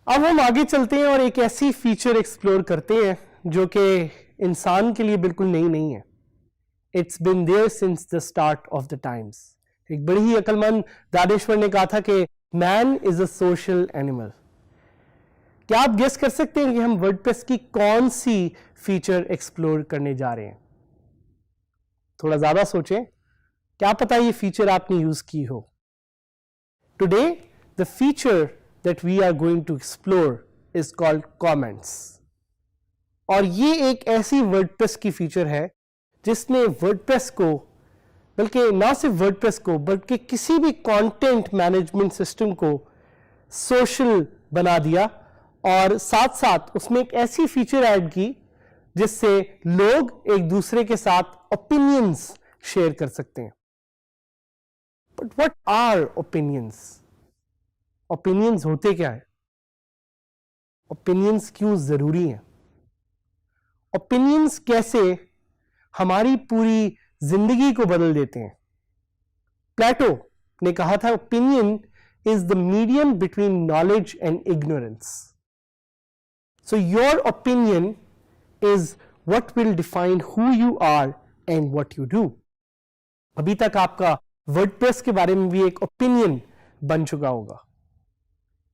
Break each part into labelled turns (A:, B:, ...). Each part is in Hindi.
A: अब हम आगे चलते हैं और एक ऐसी फीचर एक्सप्लोर करते हैं जो कि इंसान के लिए बिल्कुल नई नहीं है. It's been there since the start of the times. एक बड़ी ही अक्लमंद दानेश्वर ने कहा था कि man is a social animal. क्या आप गेस कर सकते हैं कि हम वर्डप्रेस की कौन सी फीचर एक्सप्लोर करने जा रहे हैं? थोड़ा ज्यादा सोचें, क्या पता ये फीचर आपने यूज की हो. Today the feature that we are going to explore is called comments. और ये एक ऐसी वर्डप्रेस की फीचर है जिसने वर्डप्रेस को, बल्कि ना सिर्फ वर्डप्रेस को बल्कि किसी भी कंटेंट मैनेजमेंट सिस्टम को सोशल बना दिया और साथ साथ उसमें एक ऐसी फीचर ऐड की जिससे लोग एक दूसरे के साथ ओपिनियंस शेयर कर सकते हैं. But what are opinions? Opinions होते क्या है? ओपिनियंस क्यों जरूरी हैं? ओपिनियंस कैसे हमारी पूरी जिंदगी को बदल देते हैं? प्लेटो ने कहा था opinion is the medium between knowledge and ignorance. So your opinion is what will define who you are and what you do. अभी तक आपका वर्डप्रेस के बारे में भी एक ओपिनियन बन चुका होगा.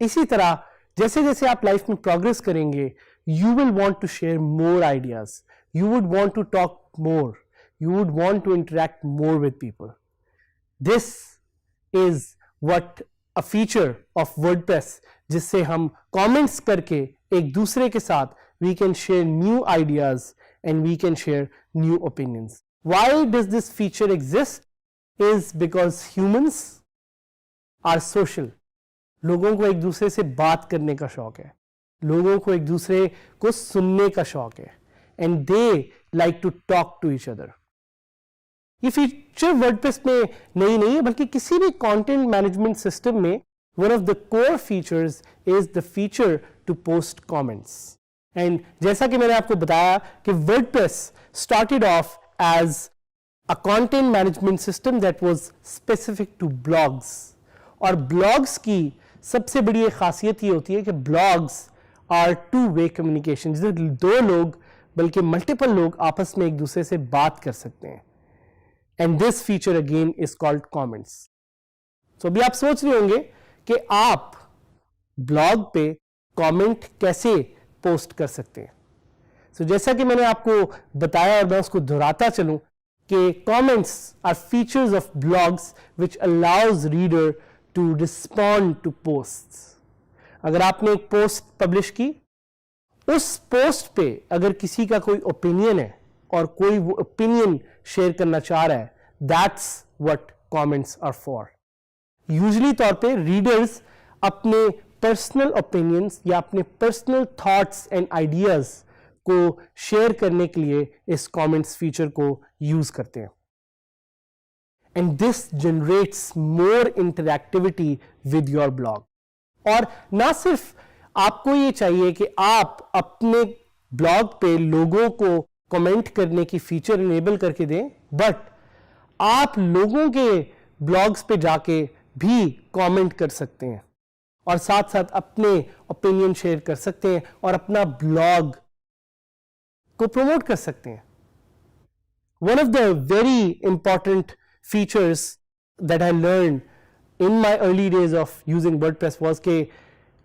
A: इसी तरह जैसे जैसे आप लाइफ में प्रोग्रेस करेंगे, you will want to share more ideas, you would want to talk more, you would want to interact more with people. This is what a feature of WordPress, जिससे हम कमेंट्स करके एक दूसरे के साथ we can share new ideas and we can share new opinions. Why does this feature exist? Is because humans are social. लोगों को एक दूसरे से बात करने का शौक है, लोगों को एक दूसरे को सुनने का शौक है, and they like to talk to each other. ये फीचर वर्डप्रेस में नहीं है बल्कि किसी भी कंटेंट मैनेजमेंट सिस्टम में one of the core features is the feature to post comments. And जैसा कि मैंने आपको बताया कि WordPress started off as a content management system that was specific to blogs. और ब्लॉग्स की सबसे बड़ी एक खासियत ये होती है कि blogs are two way communication, जिससे दो लोग बल्कि मल्टीपल लोग आपस में एक दूसरे से बात कर सकते हैं. And this feature again is called comments. तो अभी आप सोच रहे होंगे कि आप ब्लॉग पे कमेंट कैसे पोस्ट कर सकते हैं. तो जैसा कि मैंने आपको बताया और मैं उसको दोहराता चलूं कि comments are features of blogs which allows reader to respond to posts. अगर आपने एक पोस्ट पब्लिश की, उस पोस्ट पे अगर किसी का कोई ओपिनियन है और कोई वो ओपिनियन शेयर करना चाह रहा है, that's what comments are for. Usually तौर पे रीडर्स अपने पर्सनल ओपिनियंस या अपने पर्सनल थॉट्स एंड आइडियाज को शेयर करने के लिए इस कमेंट्स फीचर को यूज करते हैं. And this generates more interactivity with your blog. और ना सिर्फ आपको ये चाहिए कि आप अपने ब्लॉग पे लोगों को कमेंट करने की फीचर इनेबल करके दें, बट आप लोगों के ब्लॉग्स पे जाके भी कमेंट कर सकते हैं और साथ साथ अपने ओपिनियन शेयर कर सकते हैं और अपना ब्लॉग को प्रमोट कर सकते हैं. One of the very important features that I learned in my early days of using WordPress was कि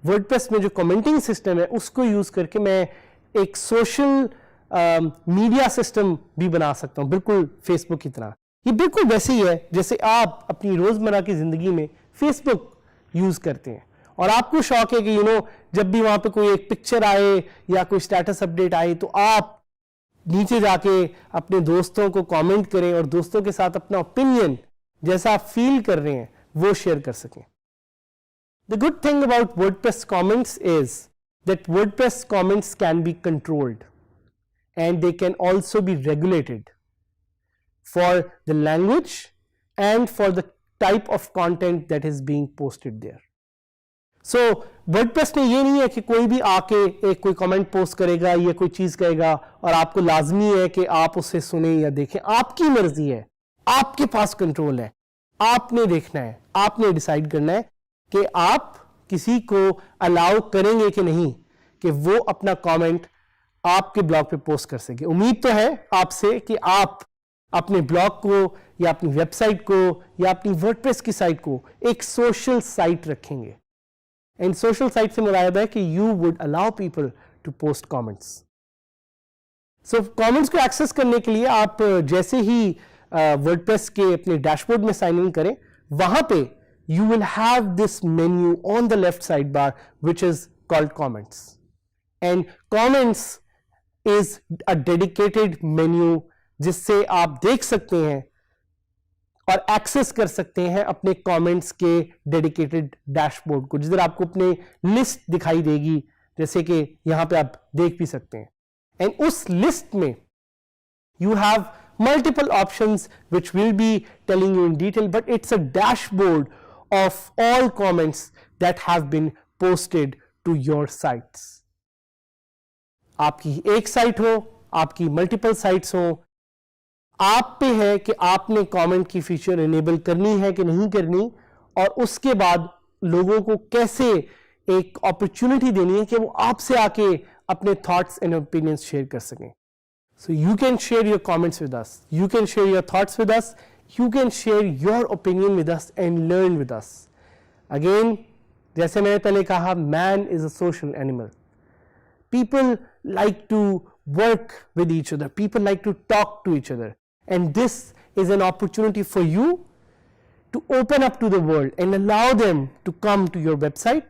A: WordPress में जो कमेंटिंग सिस्टम है उसको यूज करके मैं एक सोशल मीडिया सिस्टम भी बना सकता हूं, बिल्कुल फेसबुक की तरह. ये बिल्कुल वैसे ही है जैसे आप अपनी रोजमर्रा की जिंदगी में फेसबुक यूज करते हैं और आपको शौक है कि जब भी वहां पे कोई एक पिक्चर आए या कोई स्टेटस अपडेट आए तो आप नीचे जाके अपने दोस्तों को कमेंट करें और दोस्तों के साथ अपना ओपिनियन जैसा आप फील कर रहे हैं वो शेयर कर सकें. The good thing about WordPress comments is that WordPress comments can be controlled and they can also be regulated. for the language and for the type of content that is being posted there. So WordPress में ये नहीं है कि कोई भी आके एक कोई कमेंट पोस्ट करेगा या कोई चीज कहेगा और आपको लाजमी है कि आप उसे सुने या देखें. आपकी मर्जी है, आपके पास कंट्रोल है, आपने देखना है, आपने डिसाइड करना है कि आप किसी को अलाउ करेंगे कि नहीं कि वो अपना कमेंट आपके ब्लॉग पे पोस्ट कर सके. उम्मीद तो है आपसे कि आप अपने ब्लॉग को या अपनी वेबसाइट को या अपनी वर्डप्रेस की साइट को एक सोशल साइट रखेंगे. एंड सोशल साइट से मुराद है कि you would allow people to post comments. So comments को एक्सेस करने के लिए आप जैसे ही वर्डप्रेस के अपने डैशबोर्ड में साइन इन करें, वहां पे you will have this menu on the left sidebar which is called comments, and comments is a dedicated menu जिससे आप देख सकते हैं और एक्सेस कर सकते हैं अपने कमेंट्स के डेडिकेटेड डैशबोर्ड को, जिधर आपको अपने लिस्ट दिखाई देगी जैसे कि यहां पे आप देख भी सकते हैं. एंड उस लिस्ट में you have multiple options which will be telling you in detail, but it's a dashboard of all comments that have been posted to your sites. आपकी एक साइट हो, आपकी मल्टीपल साइट्स हो, आप पे है कि आपने कमेंट की फीचर इनेबल करनी है कि नहीं करनी, और उसके बाद लोगों को कैसे एक अपॉर्चुनिटी देनी है कि वो आपसे आके अपने थॉट्स एंड ओपिनियंस शेयर कर सकें. So you can share your comments with us, you can share your thoughts with us, you can share your opinion with us and learn with us. Again, जैसे मैंने पहले कहा, man is a social animal. People like to work with each other, people like to talk to each other, and this is an opportunity for you to open up to the world and allow them to come to your website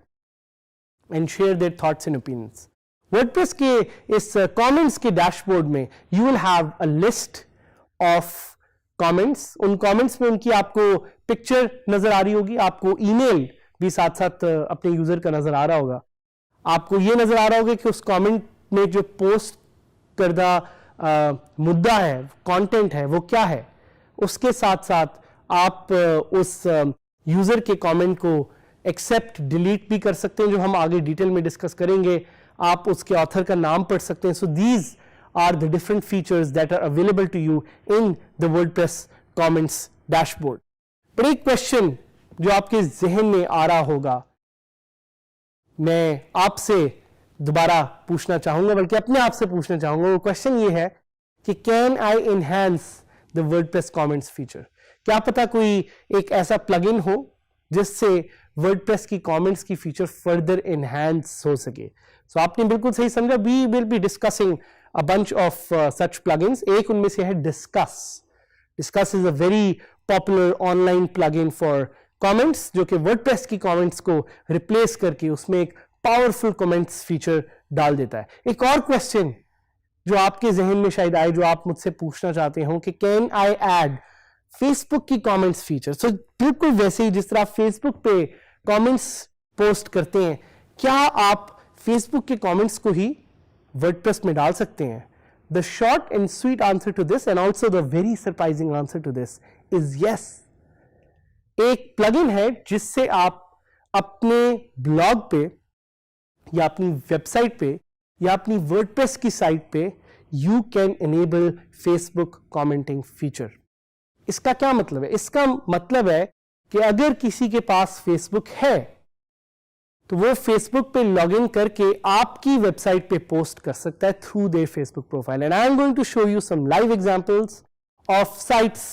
A: and share their thoughts and opinions. WordPress के इस कमेंट्स के डैशबोर्ड में you will have a list of comments. उन कमेंट्स में उनकी आपको पिक्चर नजर आ रही होगी, आपको ईमेल भी साथ साथ अपने यूजर का नजर आ रहा होगा, आपको ये नजर आ रहा होगा कि उस कमेंट में जो पोस्ट करदा मुद्दा है, कंटेंट है, वो क्या है. उसके साथ साथ आप उस यूजर के कमेंट को एक्सेप्ट डिलीट भी कर सकते हैं, जो हम आगे डिटेल में डिस्कस करेंगे. आप उसके ऑथर का नाम पढ़ सकते हैं. So these are the different features that are available to you in the WordPress comments dashboard. पर एक क्वेश्चन जो आपके जहन में आ रहा होगा, मैं आपसे दोबारा पूछना चाहूंगा, बल्कि अपने आप से पूछना चाहूंगा. वो क्वेश्चन ये है कि can I enhance the WordPress comments feature. क्या पता कोई एक ऐसा प्लगइन हो जिससे वर्डप्रेस की कमेंट्स की फीचर फर्दर एनहांस हो सके. सो आपने बिल्कुल सही समझा. We will be discussing a bunch of such plugins. एक उनमें से है Disqus. Disqus is a very popular online plugin for comments, जो कि वर्डप्रेस की कमेंट्स को रिप्लेस करके उसमें एक पावरफुल कमेंट्स फीचर डाल देता है. एक और क्वेश्चन जो आपके जहन में शायद आए, जो आप मुझसे पूछना चाहते हो कि कैन आई ऐड फेसबुक की कमेंट्स फीचर. सो बिल्कुल वैसे ही जिस तरह फेसबुक पे कमेंट्स पोस्ट करते हैं, क्या आप फेसबुक के कमेंट्स को ही वर्डप्रेस में डाल सकते हैं? The short and sweet answer to this, and also the very surprising answer to this, is yes. एक प्लगइन है जिससे आप अपने ब्लॉग पे या अपनी वेबसाइट पे या अपनी वर्डप्रेस की साइट पे you can enable Facebook commenting feature. इसका क्या मतलब है? इसका मतलब है कि अगर किसी के पास फेसबुक है तो वो फेसबुक पे लॉगिन करके आपकी वेबसाइट पे पोस्ट कर सकता है through their Facebook profile. And I am going to show you some live examples of sites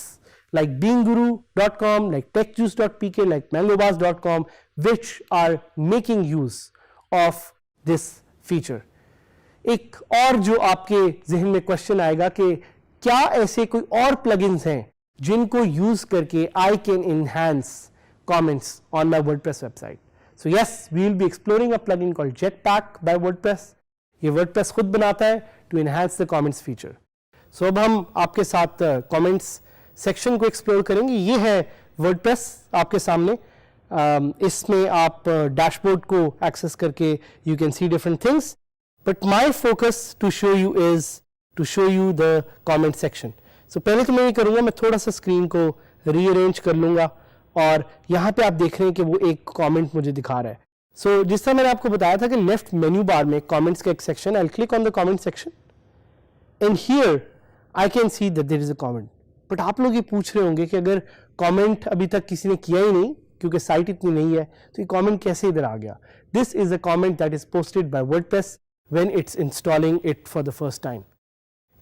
A: like beangguru.com, like techjuice.pk, like mangobars.com, which are making use of this feature. एक और जो आपके जहन में क्वेश्चन आएगा कि क्या ऐसे कोई और प्लगइन्स हैं जिनको यूज करके I can enhance comments on my WordPress website. So yes, we will be exploring a plugin called Jetpack by WordPress. ये WordPress खुद बनाता है to enhance the comments feature. So अब हम आपके साथ comments सेक्शन को एक्सप्लोर करेंगे. ये है वर्डप्रेस आपके सामने. इसमें आप डैशबोर्ड को एक्सेस करके you can see different things, but my focus to show you is to show you the comment section. So पहले तो मैं ये करूँगा, मैं थोड़ा सा स्क्रीन को रीअरेंज कर लूँगा और यहाँ पे आप देख रहे हैं कि वो एक कमेंट मुझे दिखा रहा है. सो जिस तरह मैंने आपको बताया था कि लेफ्ट मेन्यू बार में कमेंट्स का एक section, I click on the comment section and here I can see that there is a comment. But आप लोग ये पूछ रहे होंगे कि अगर कमेंट अभी तक किसी ने किया ही नहीं क्योंकि साइट इतनी नहीं है तो ये कमेंट कैसे इधर आ गया. This is a comment that is posted by WordPress when it's installing it for the first time.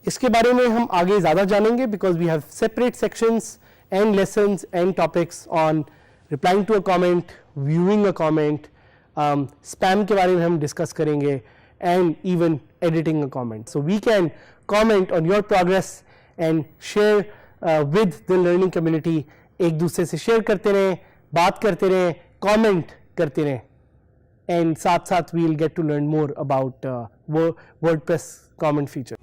A: इसके बारे में हम आगे ज़्यादा जानेंगे because we have separate sections and lessons and topics on replying to a comment, viewing a comment, spam के बारे में हम डिस्कस करेंगे and even editing a comment. So we can comment on your progress and share with the learning community. एक दूसरे से शेयर करते रहें, बात करते रहें, कमेंट करते रहें एंड साथ साथ we will get to learn more about WordPress comment feature.